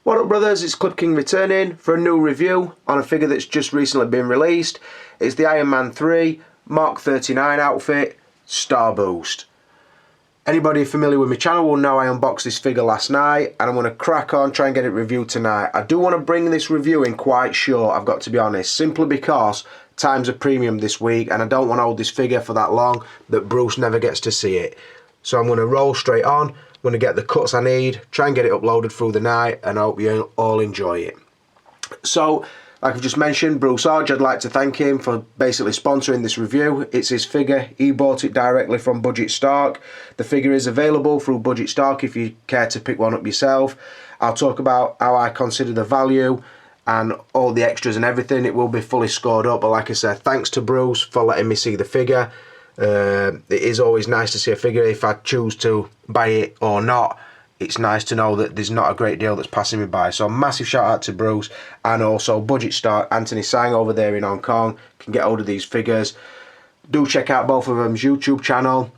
What up, brothers? It's Clip King returning for a new review on a figure that's just recently been released. It's the Iron Man 3 Mark 39 outfit, Star Boost. Anybody familiar with my channel will know I unboxed this figure last night, and I'm going to crack on, try and get it reviewed tonight. I do want to bring this review in quite short, I've got to be honest, simply because time's a premium this week and I don't want to hold this figure for that long that Bruce never gets to see it. So I'm going to roll straight on. I'm going to get the cuts I need, try and get it uploaded through the night, and I hope you all enjoy it. So, like I've just mentioned, Bruce Hodge, I'd like to thank him for basically sponsoring this review. It's his figure, he bought it directly from Budget Stock. The figure is available through Budget Stock if you care to pick one up yourself. I'll talk about how I consider the value and all the extras and everything. It will be fully scored up, but like I said, thanks to Bruce for letting me see the figure. It is always nice to see a figure. If I choose to buy it or not, it's nice to know that there's not a great deal that's passing me by. So massive shout out to Bruce, and also Budget Stock. Anthony Sang over there in Hong Kong can get hold of these figures. Do check out both of them's YouTube channel,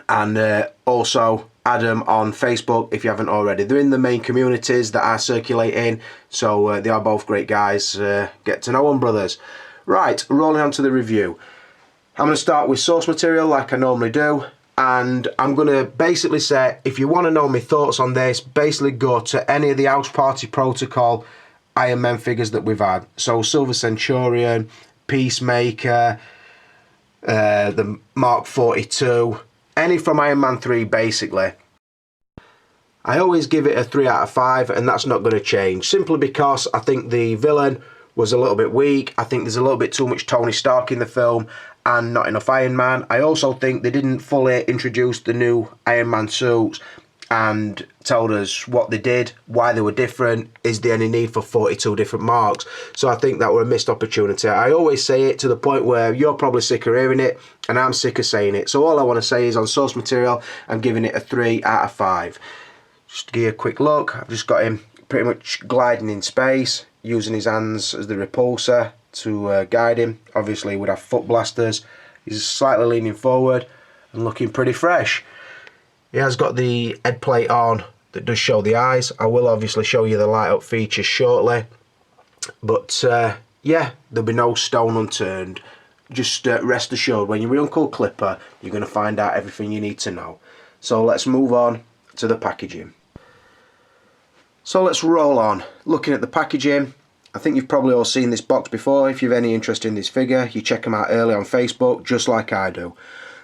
and also Adam on Facebook if you haven't already. They're in the main communities that I circulate in, so they are both great guys. Get to know them, brothers. Right, rolling on to the review. I'm going to start with source material like I normally do, and I'm going to basically say, if you want to know my thoughts on this, basically go to any of the House Party Protocol Iron Man figures that we've had. So Silver Centurion, Peacemaker, the Mark 42, any from Iron Man 3 basically. I always give it a 3 out of 5, and that's not going to change, simply because I think the villain was a little bit weak. I think there's a little bit too much Tony Stark in the film and not enough Iron Man. I also think they didn't fully introduce the new Iron Man suits and told us what they did, why they were different, is there any need for 42 different marks. So I think that were a missed opportunity. I always say it to the point where you're probably sick of hearing it and I'm sick of saying it. So all I want to say is on source material, I'm giving it a 3 out of 5. Just to give you a quick look, I've just got him pretty much gliding in space, using his hands as the repulsor to guide him. Obviously he would have foot blasters. He's slightly leaning forward and looking pretty fresh. He has got the head plate on that does show the eyes. I will obviously show you the light up features shortly, but yeah, there'll be no stone unturned. Just rest assured, when you're with Uncle Clipper, you're going to find out everything you need to know. So let's move on to the packaging. So let's roll on. Looking at the packaging, I think you've probably all seen this box before. If you've any interest in this figure, you check them out early on Facebook, just like I do.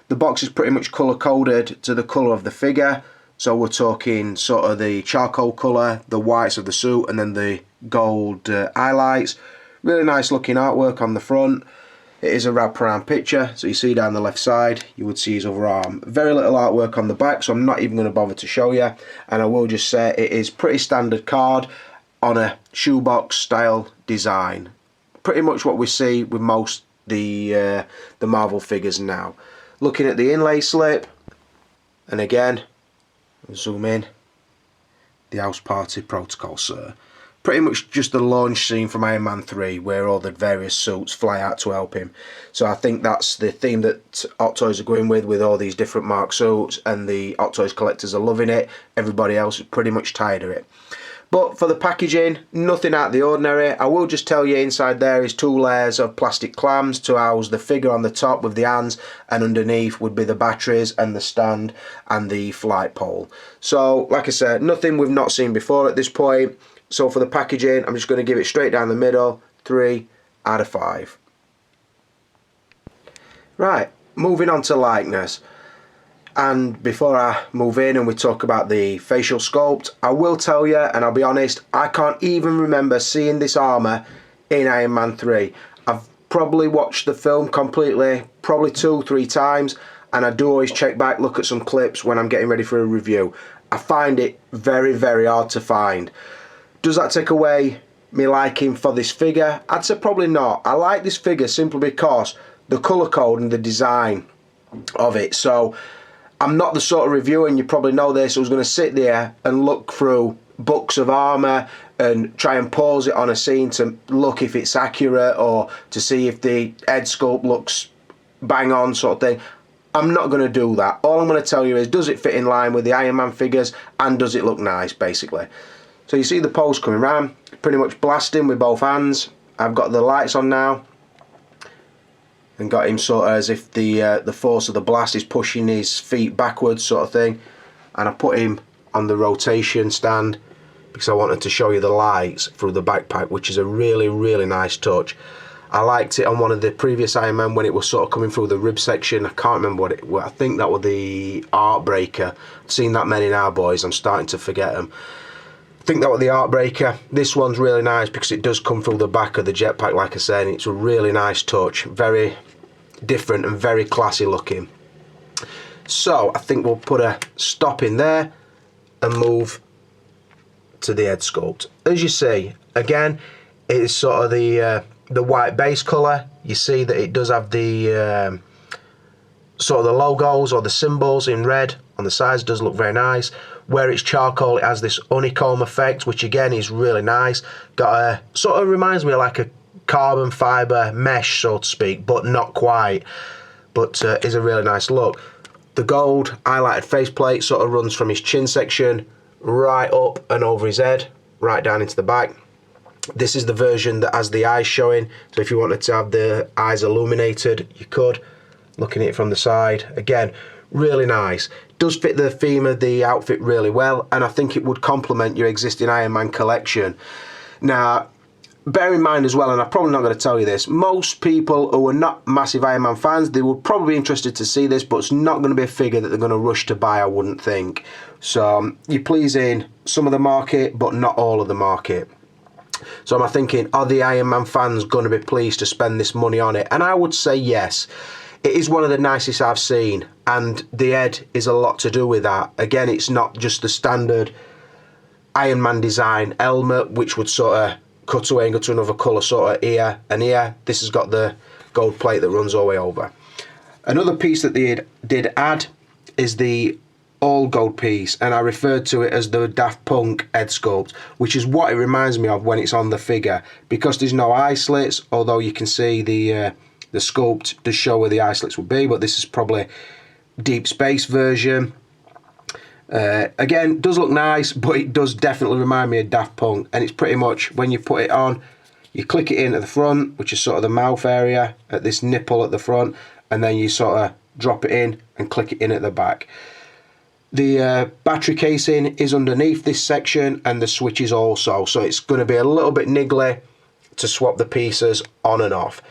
The box is pretty much colour coded to the colour of the figure. So we're talking sort of the charcoal colour, the whites of the suit, and then the gold highlights. Really nice looking artwork on the front. It is a wrap around picture, so you see down the left side, you would see his other arm. Very little artwork on the back, so I'm not even going to bother to show you. And I will just say it is pretty standard card on a shoebox style design. Pretty much what we see with most the Marvel figures now. Looking at the inlay slip, and again, zoom in, the House Party Protocol, sir. Pretty much just the launch scene from Iron Man 3 where all the various suits fly out to help him. So I think that's the theme that Hot Toys are going with all these different Mark suits, and the Hot Toys collectors are loving it. Everybody else is pretty much tired of it. But for the packaging, nothing out of the ordinary. I will just tell you, inside there is 2 layers of plastic clams to house the figure on the top with the hands, and underneath would be the batteries and the stand and the flight pole. So like I said, nothing we've not seen before at this point. So for the packaging, I'm just going to give it straight down the middle, 3 out of 5. Right, moving on to likeness. And before I move in and we talk about the facial sculpt, I will tell you, and I'll be honest, I can't even remember seeing this armour in Iron Man 3. I've probably watched the film completely, probably 2-3 times, and I do always check back, look at some clips when I'm getting ready for a review. I find it very, very hard to find. Does that take away me liking for this figure? I'd say probably not. I like this figure simply because the colour code and the design of it. So I'm not the sort of reviewer, and you probably know this, who's going to sit there and look through books of armour and try and pause it on a scene to look if it's accurate or to see if the head sculpt looks bang on sort of thing. I'm not going to do that. All I'm going to tell you is, does it fit in line with the Iron Man figures, and does it look nice, basically. So you see the poles coming round, pretty much blasting with both hands. I've got the lights on now and got him sort of as if the force of the blast is pushing his feet backwards sort of thing. And I put him on the rotation stand because I wanted to show you the lights through the backpack, which is a really, really nice touch. I liked it on one of the previous Iron Man when it was sort of coming through the rib section. I can't remember what it was. I think that was the Art Breaker. I've seen that many now, boys. I'm starting to forget them. I think that was the Art Breaker. This one's really nice because it does come through the back of the jetpack, like I said. It's a really nice touch. Very different and very classy looking. So I think we'll put a stop in there and move to the head sculpt. As you see, again, it is sort of the white base colour. You see that it does have the sort of the logos or the symbols in red on the sides. Does look very nice. Where it's charcoal, it has this honeycomb effect, which again is really nice. Got a sort of reminds me of like a carbon fibre mesh, so to speak, but not quite. But is a really nice look. The gold highlighted faceplate sort of runs from his chin section right up and over his head, right down into the back. This is the version that has the eyes showing, so if you wanted to have the eyes illuminated, you could. Looking at it from the side, again, really nice. Does fit the theme of the outfit really well, and I think it would complement your existing Iron Man collection. Now, bear in mind as well, and I'm probably not going to tell you this, most people who are not massive Iron Man fans, they would probably be interested to see this, but it's not going to be a figure that they're going to rush to buy, I wouldn't think. So you're pleasing some of the market, but not all of the market. So I'm thinking, are the Iron Man fans going to be pleased to spend this money on it? And I would say yes. It is one of the nicest I've seen, and the head is a lot to do with that. Again, it's not just the standard Iron Man design helmet, which would sort of cut away and go to another colour, sort of ear and ear. This has got the gold plate that runs all the way over. Another piece that they did add is the all gold piece, and I referred to it as the Daft Punk head sculpt, which is what it reminds me of when it's on the figure, because there's no eye slits, although you can see the sculpt does show where the eye slits would be, but this is probably deep space version. Again, does look nice, but it does definitely remind me of Daft Punk, and it's pretty much when you put it on, you click it in at the front, which is sort of the mouth area, at this nipple at the front, and then you sort of drop it in and click it in at the back. The battery casing is underneath this section, and the switches also, so it's going to be a little bit niggly to swap the pieces on and off.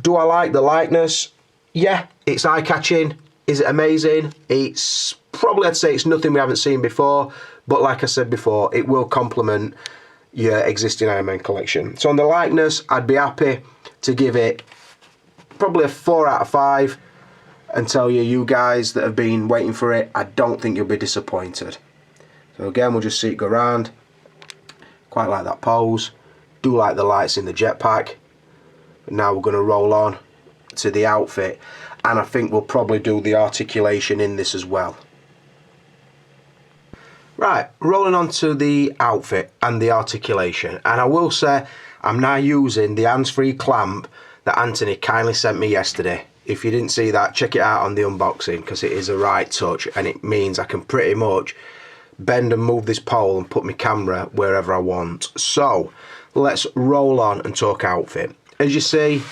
Do I like the likeness? Yeah, it's eye-catching. Is it amazing? It's probably, I'd say it's nothing we haven't seen before, but like I said before, it will complement your existing Iron Man collection. So on the likeness, I'd be happy to give it probably a 4 out of 5 and tell you guys that have been waiting for it, I don't think you'll be disappointed. So again, we'll just see it go around. Quite like that pose. Do like the lights in the jetpack. But now we're going to roll on to the outfit, and I think we'll probably do the articulation in this as well. Right, rolling on to the outfit and the articulation, and I will say I'm now using the hands-free clamp that Anthony kindly sent me yesterday. If you didn't see that, check it out on the unboxing, because it is a right touch, and it means I can pretty much bend and move this pole and put my camera wherever I want. So let's roll on and talk outfit. As you see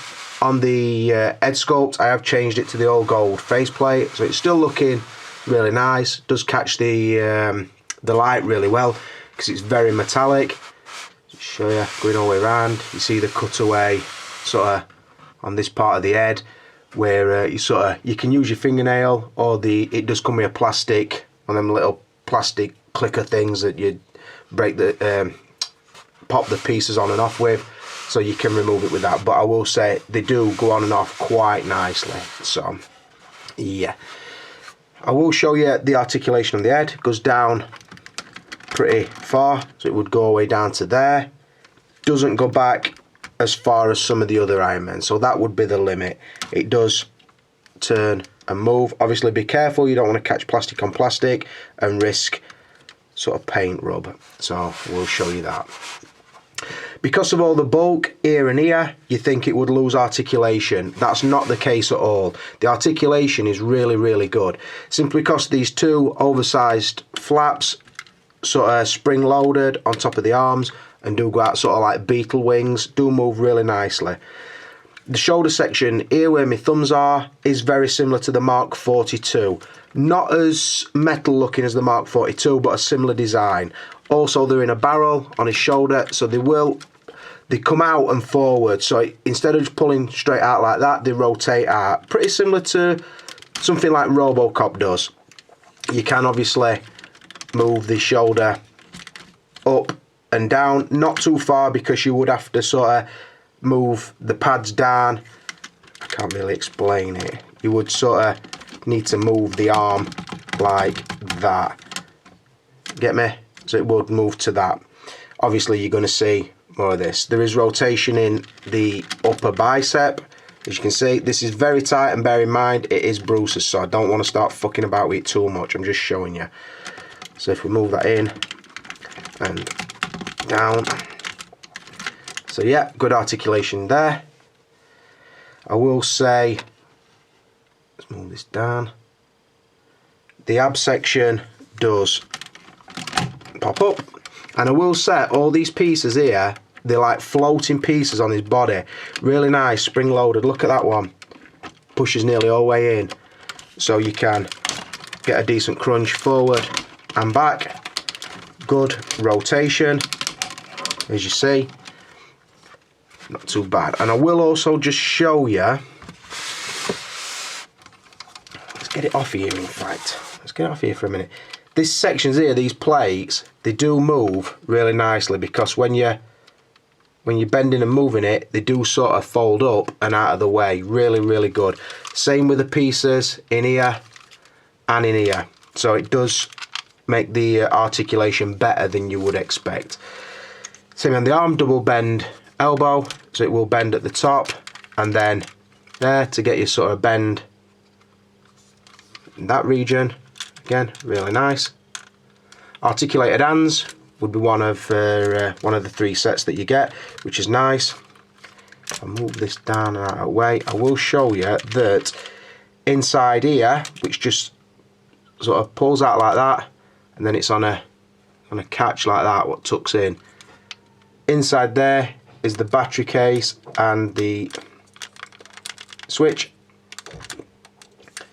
on the head sculpt, I have changed it to the all gold faceplate, so it's still looking really nice. Does catch the light really well because it's very metallic. Just show you going all the way around. You see the cutaway sort of on this part of the head, where you can use your fingernail, or it does come with a plastic, one of them little plastic clicker things that you break the pop the pieces on and off with, so you can remove it with that. But I will say they do go on and off quite nicely. So yeah, I will show you the articulation of the head. It goes down pretty far, so it would go all the way down to there. Doesn't go back as far as some of the other Iron Men, so that would be the limit. It does turn and move. Obviously be careful, you don't want to catch plastic on plastic and risk sort of paint rub, so we'll show you that. Because of all the bulk here and here, you think it would lose articulation. That's not the case at all. The articulation is really, really good, simply because these two oversized flaps sort of spring loaded on top of the arms and do go out sort of like beetle wings, do move really nicely. The shoulder section here where my thumbs are is very similar to the Mark 42. Not as metal looking as the Mark 42, but a similar design. Also they're in a barrel on his shoulder, so they come out and forward, so instead of just pulling straight out like that, they rotate out. Pretty similar to something like Robocop does. You can obviously move the shoulder up and down, not too far because you would have to sort of move the pads down. I can't really explain it. You would sort of need to move the arm like that. Get me? So it would move to that. Obviously you're going to see more of this. There is rotation in the upper bicep. As you can see, this is very tight, and bear in mind it is Bruce's, so I don't want to start fucking about with it too much. I'm just showing you. So if we move that in and down. So yeah, good articulation there. I will say, let's move this down. The ab section does pop up, and I will say all these pieces here, they're like floating pieces on his body. Really nice, spring loaded. Look at that one. Pushes nearly all the way in. So you can get a decent crunch forward and back. Good rotation, as you see. Not too bad. And I will also just show you. Let's get it off here, in fact. Let's get it off here for a minute. These sections here, these plates, they do move really nicely because when you're bending and moving it, they do sort of fold up and out of the way. Really, really good. Same with the pieces in here and in here. So it does make the articulation better than you would expect. Same on the arm, double bend elbow, so it will bend at the top and then there to get you sort of bend in that region. Again, really nice. Articulated hands would be one of the 3 sets that you get, which is nice. I'll move this down and out of the way. I will show you that inside here, which just sort of pulls out like that, and then it's on a catch like that, what tucks in. Inside there is the battery case and the switch.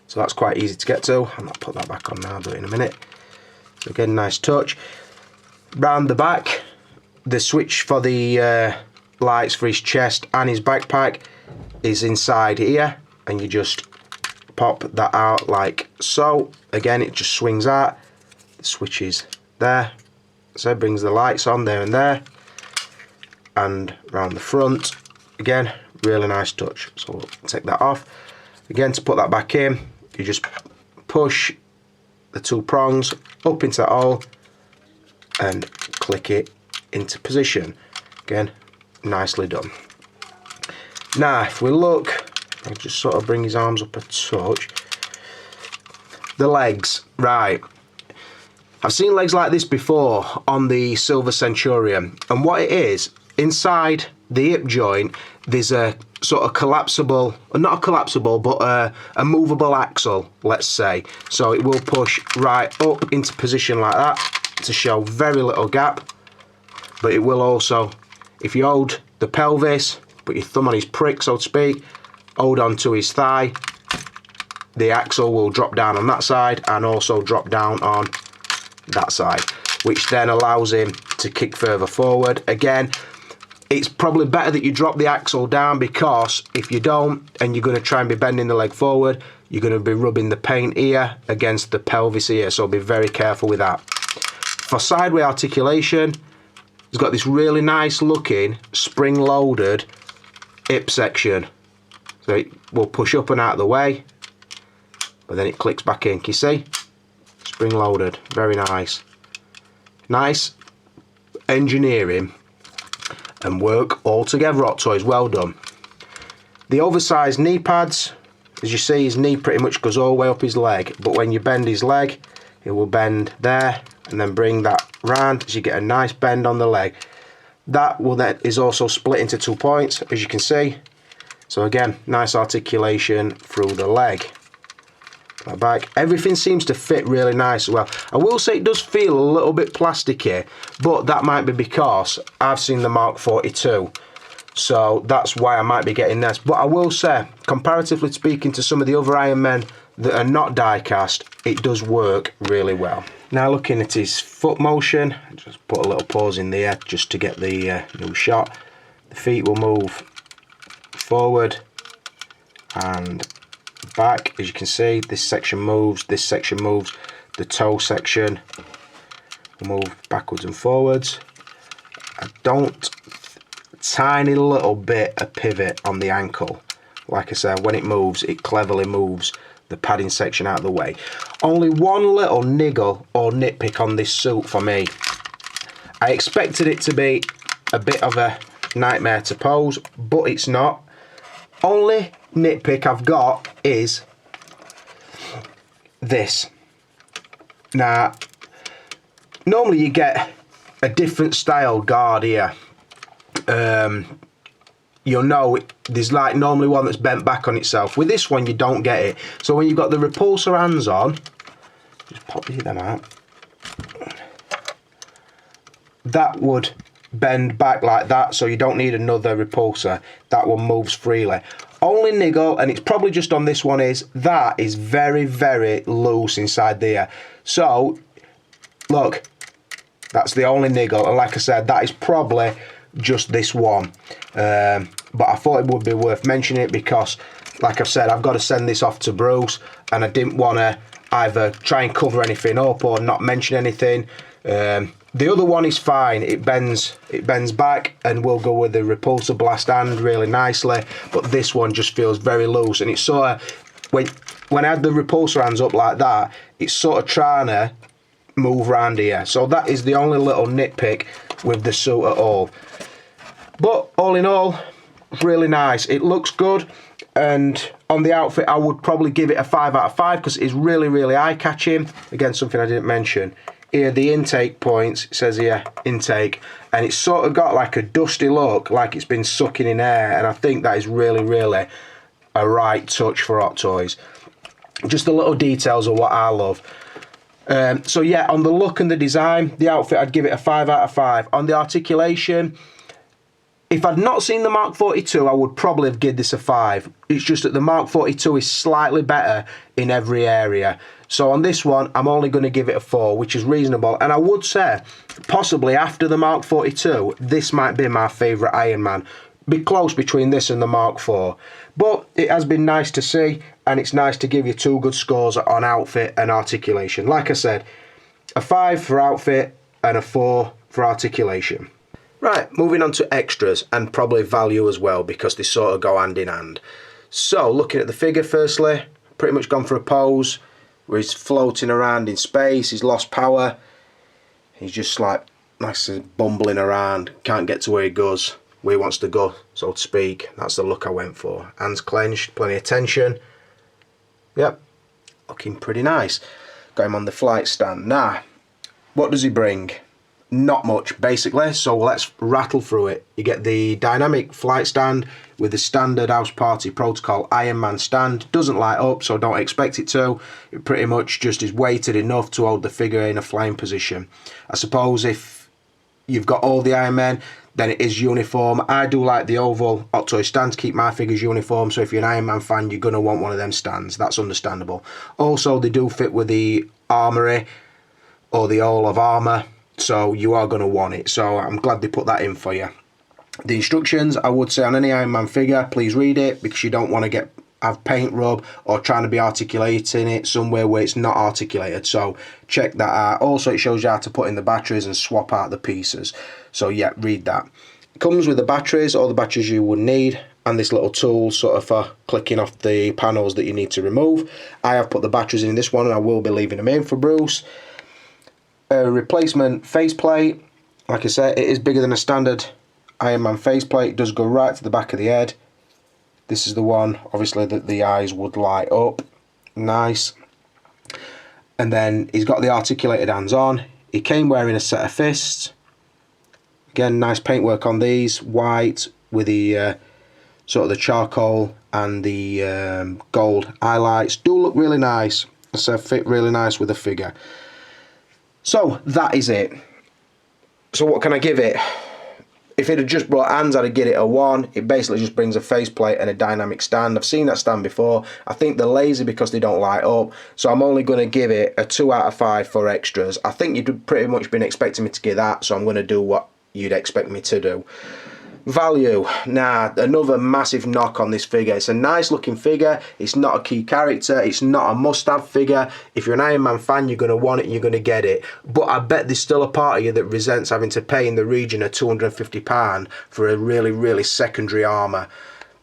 So that's quite easy to get to. I'm not put that back on now, I'll do it in a minute. So again, nice touch. Round the back, the switch for the lights for his chest and his backpack is inside here, and you just pop that out like so. Again, it just swings out. The switch is there, so it brings the lights on there and there. And round the front, again, really nice touch. So we'll take that off. Again, to put that back in, you just push the 2 prongs up into that hole and click it into position. Again, nicely done. Now, if we look, I'll just sort of bring his arms up a touch. The legs, right. I've seen legs like this before on the Silver Centurion, and what it is, inside the hip joint, there's a sort of collapsible, not a collapsible, but a movable axle, let's say. So it will push right up into position like that to show very little gap, but it will also, if you hold the pelvis, put your thumb on his prick, so to speak, hold on to his thigh, the axle will drop down on that side and also drop down on that side, which then allows him to kick further forward. Again, it's probably better that you drop the axle down, because if you don't and you're going to try and be bending the leg forward, you're going to be rubbing the paint here against the pelvis here, so be very careful with that. For sideway articulation, it's got this really nice looking spring loaded hip section, so it will push up and out of the way, but then it clicks back in. Can you see? Spring loaded, very nice. Nice engineering and work all together, Hot Toys, well done. The oversized knee pads, as you see, his knee pretty much goes all the way up his leg, but when you bend his leg, it will bend there and then bring that round, so you get a nice bend on the leg. That will then is also split into 2 points, as you can see. So again, nice articulation through the leg. that back. Everything seems to fit really nice as well. I will say it does feel a little bit plasticky, but that might be because I've seen the Mark 42. So that's why I might be getting this. But I will say, comparatively speaking to some of the other Iron Men that are not die-cast, it does work really well. Now looking at his foot motion, just put a little pause in there just to get the new shot. The feet will move forward and back. As you can see, this section moves, this section moves. The toe section will move backwards and forwards. Tiny little bit of pivot on the ankle. Like I said, when it moves, it cleverly moves the padding section out of the way. Only one little niggle or nitpick on this suit for me. I expected it to be a bit of a nightmare to pose, but it's not. Only nitpick I've got is this. Now, normally you get a different style guard here. You'll know there's like normally one that's bent back on itself. With this one you don't get it. So when you've got the repulsor hands on, just pop them out, that would bend back like that, so you don't need another repulsor. That one moves freely. Only niggle, and it's probably just on this one, is that is very, very loose inside there. So look, that's the only niggle, and like I said, that is probably just this one. But I thought it would be worth mentioning it because, like I've said, I've got to send this off to Bruce, and I didn't want to either try and cover anything up or not mention anything. The other one is fine. It bends back and will go with the repulsor blast hand really nicely. But this one just feels very loose, and it's sort of when I had the repulsor hands up like that, it's sort of trying to move around here. So that is the only little nitpick with the suit at all. But all in all, really nice. It looks good, and on the outfit I would probably give it a 5 out of 5 because it is really, really eye-catching. Again, something I didn't mention. Here, the intake points, it says here, intake, and it's sort of got like a dusty look, like it's been sucking in air, and I think that is really, really a right touch for Hot Toys. Just the little details are what I love. So yeah, on the look and the design, the outfit, I'd give it a 5 out of 5. On the articulation, if I'd not seen the Mark 42, I would probably have given this a 5. It's just that the Mark 42 is slightly better in every area. So on this one, I'm only going to give it a 4, which is reasonable. And I would say, possibly after the Mark 42, this might be my favourite Iron Man. Be close between this and the Mark 4. But it has been nice to see, and it's nice to give you 2 good scores on outfit and articulation. Like I said, a 5 for outfit and a 4 for articulation. Right, moving on to extras and probably value as well, because they sort of go hand in hand. So, looking at the figure firstly, pretty much gone for a pose where he's floating around in space, he's lost power, he's just like nice and bumbling around, can't get to where he wants to go, so to speak. That's the look I went for. Hands clenched, plenty of tension. Yep, looking pretty nice. Got him on the flight stand. Now, what does he bring? Not much, basically, so let's rattle through it. You get the dynamic flight stand with the standard House Party Protocol Iron Man stand. Doesn't light up, so don't expect it to. It pretty much just is weighted enough to hold the figure in a flying position. I suppose if you've got all the Iron Men, then it is uniform. I do like the oval Hot Toy stand to keep my figures uniform, so if you're an Iron Man fan, you're going to want one of them stands. That's understandable. Also, they do fit with the armory or the All of Armour, so you are going to want it. So I'm glad they put that in for you. The instructions, I would say on any Iron Man figure, please read it, because you don't want to have paint rub or trying to be articulating it somewhere where it's not articulated. So check that out. Also, it shows you how to put in the batteries and swap out the pieces. So yeah, read that. It comes with the batteries, all the batteries you would need, and this little tool sort of for clicking off the panels that you need to remove. I have put the batteries in this one, and I will be leaving them in for Bruce. A replacement faceplate. Like I said, it is bigger than a standard Iron Man faceplate. It does go right to the back of the head. This is the one, obviously, that the eyes would light up. Nice. And then he's got the articulated hands on. He came wearing a set of fists. Again, nice paintwork on these. White with the sort of the charcoal and the gold highlights. Do look really nice. So fit really nice with the figure. So that is it. So what can I give it? If it had just brought hands, I'd give it a 1. It basically just brings a faceplate and a dynamic stand. I've seen that stand before. I think they're lazy because they don't light up. So I'm only going to give it a 2 out of 5 for extras. I think you'd pretty much been expecting me to give that, so I'm going to do what you'd expect me to do. Value. Nah, another massive knock on this figure. It's a nice looking figure. It's not a key character. It's not a must-have figure. If you're an Iron Man fan, you're going to want it and you're going to get it. But I bet there's still a part of you that resents having to pay in the region of £250 for a really, really secondary armour.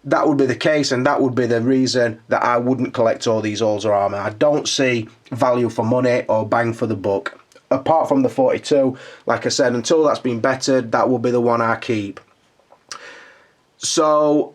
That would be the case, and that would be the reason that I wouldn't collect all these Alls armour. I don't see value for money or bang for the buck. Apart from the 42, like I said, until that's been bettered, that will be the one I keep. So,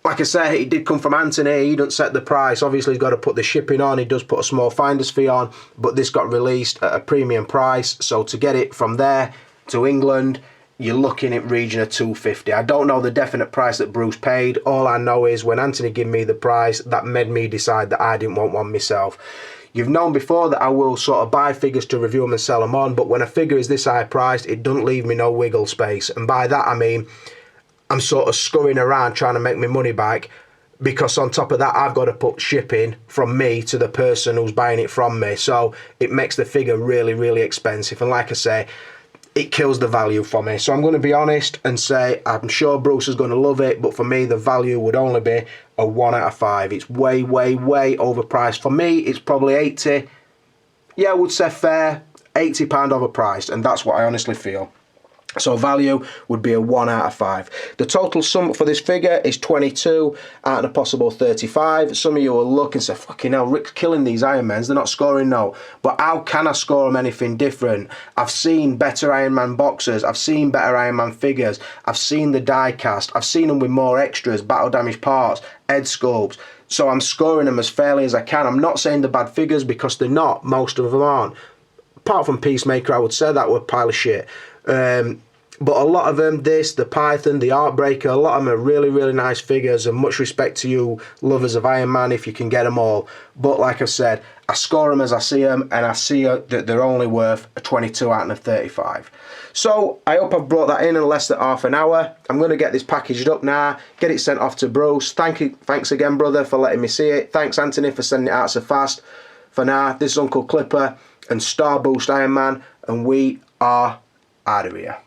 like I said, it did come from Anthony. He doesn't set the price. Obviously, he's got to put the shipping on. He does put a small finder's fee on, but this got released at a premium price. So to get it from there to England, you're looking at region of £250. I don't know the definite price that Bruce paid. All I know is when Anthony gave me the price, that made me decide that I didn't want one myself. You've known before that I will sort of buy figures to review them and sell them on, but when a figure is this high priced, it doesn't leave me no wiggle space. And by that I mean, I'm sort of scurrying around trying to make my money back, because on top of that I've got to put shipping from me to the person who's buying it from me. So it makes the figure really, really expensive. And like I say, it kills the value for me. So I'm going to be honest and say I'm sure Bruce is going to love it, but for me the value would only be a 1 out of 5. It's way, way, way overpriced. For me, it's probably 80. Yeah, I would say fair. £80 overpriced, and that's what I honestly feel. So value would be a 1 out of 5. The total sum for this figure is 22 out of a possible 35. Some of you will look and say, fucking hell, Rick's killing these Iron Mans. They're not scoring, no. But how can I score them anything different? I've seen better Iron Man boxes. I've seen better Iron Man figures. I've seen the die cast. I've seen them with more extras, battle damage parts, head sculpts. So I'm scoring them as fairly as I can. I'm not saying they're bad figures, because they're not. Most of them aren't. Apart from Peacemaker, I would say that were a pile of shit. But a lot of them, the Python, the Heartbreaker, a lot of them are really, really nice figures, and much respect to you lovers of Iron Man if you can get them all. But like I said, I score them as I see them, and I see that they're only worth a 22 out of 35. So I hope I've brought that in less than half an hour. I'm going to get this packaged up now, get it sent off to Bruce. Thanks again, brother, for letting me see it. Thanks, Anthony, for sending it out so fast. For now, this is Uncle Clipper and Star Boost Iron Man, and we are out of here.